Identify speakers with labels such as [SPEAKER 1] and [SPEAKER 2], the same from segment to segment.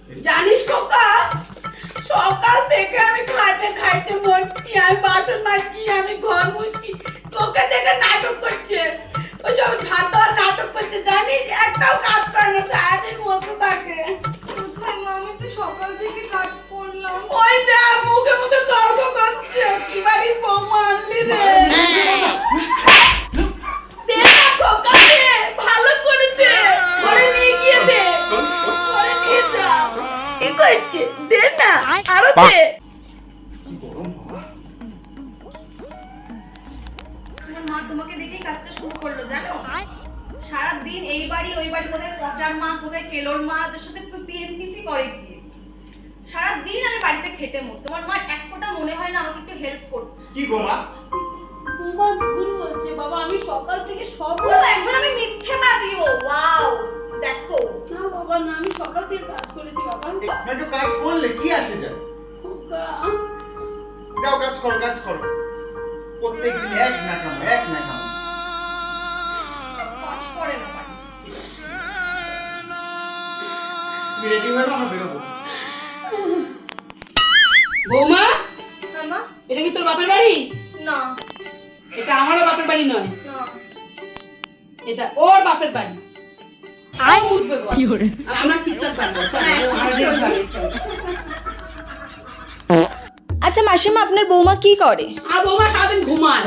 [SPEAKER 1] জানিস খোকা, সকাল থেকে আমি খাটে খাইতে মরছি, আমি বাসন মাজছি, আমি ঘর মুছছি, তোকে দেখে নাটক করছে। ওই সব ঝাড় দেওয়ার নাটক করছে, জানিস একটাও কাজ করে না, সারাদিন বসে থাকে।
[SPEAKER 2] কোথায় মা, আমি তো সকাল থেকে কাজ করলাম।
[SPEAKER 1] ওই যা মুখে মুখে তর্ক করছে, কি বাড়ি বৌমা আনলি রে? দে না খোকা, দে, ভালো করে দে, ঘরে নিয়ে গিয়ে দে, ঘরে নিয়ে যা। কি করছে? দে না, আরো দে।
[SPEAKER 2] তোমার মা তোমাকে দেখেই কাজটা শুরু করলো জানো। সারাদিন এই বাড়ি ওই বাড়ি, কোথায় পচার মা, কোথায় কেলোর মা, ওদের সাথে পিএনপিসি করে গিয়ে সারাদিন আমি বাড়িতে খেটে মর। তোমার মা এক ফোঁটা মনে হয় না আমাকে একটু হেল্প করতে?
[SPEAKER 3] কি গো মা?
[SPEAKER 1] বাবা ভুল হচ্ছে বাবা, আমি সকাল থেকে সব
[SPEAKER 2] ও, এখন আমি মিথ্যে মা দিব? ওয়াও, দেখো।
[SPEAKER 1] না বাবা না, আমি সকাল থেকে কাজ করেছি বাবা।
[SPEAKER 3] একটু কাজ করলে কি আসে যায়?
[SPEAKER 1] খোকা,
[SPEAKER 3] যাও কাজ করো, কাজ করো। প্রত্যেকদিন এক না খাও, এক না খাও।
[SPEAKER 2] কাজ করে না বাড়ি।
[SPEAKER 3] তুমি রেডি হয়ে নাও, আমরা বেরোবো।
[SPEAKER 1] বৌমা,
[SPEAKER 2] হ্যাঁ মা?
[SPEAKER 1] এটা কি তোর বাপের বাড়ি?
[SPEAKER 2] না
[SPEAKER 1] এটা আমারও বাপের বাড়ি নয়,
[SPEAKER 2] না,
[SPEAKER 1] এটা ওর বাপের বাড়ি। আর বুঝবে গো, আর আমরা কিচ্ছু পারবো না।
[SPEAKER 2] আচ্ছা মাসিমা, আপনার বৌমা কি করে?
[SPEAKER 1] আর বৌমা সারাদিন ঘুমায়।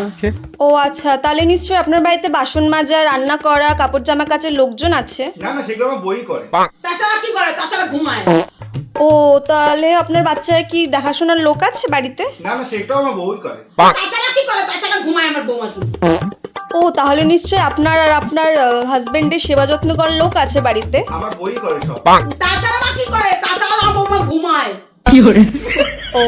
[SPEAKER 2] ও আচ্ছা, তাহলে নিশ্চয়ই আপনার বাড়িতে বাসন মাজা, রান্না করা, কাপড় জামা কাচার লোকজন আছে।
[SPEAKER 3] না না, সেগুলো আমার বই করে।
[SPEAKER 1] তাছাড়া কি করে? তাছাড়া ঘুমায়।
[SPEAKER 2] ও, তাহলে আপনার বাচ্চার কি দেখাশোনার লোক আছে বাড়িতে?
[SPEAKER 3] না না, সেটাও আমার বই করে।
[SPEAKER 1] তাছাড়া কি করে? তাছাড়া ঘুমায় আমার বৌমা শুধু।
[SPEAKER 2] ও, তাহলে নিশ্চয়ই আপনার আর আপনার হাজবেন্ডের সেবা যত্ন করার লোক আছে বাড়িতে।
[SPEAKER 3] আমার বই করে সব।
[SPEAKER 1] তাছাড়া কি করে? তাছাড়া আমার বৌমা ঘুমায়।
[SPEAKER 2] ও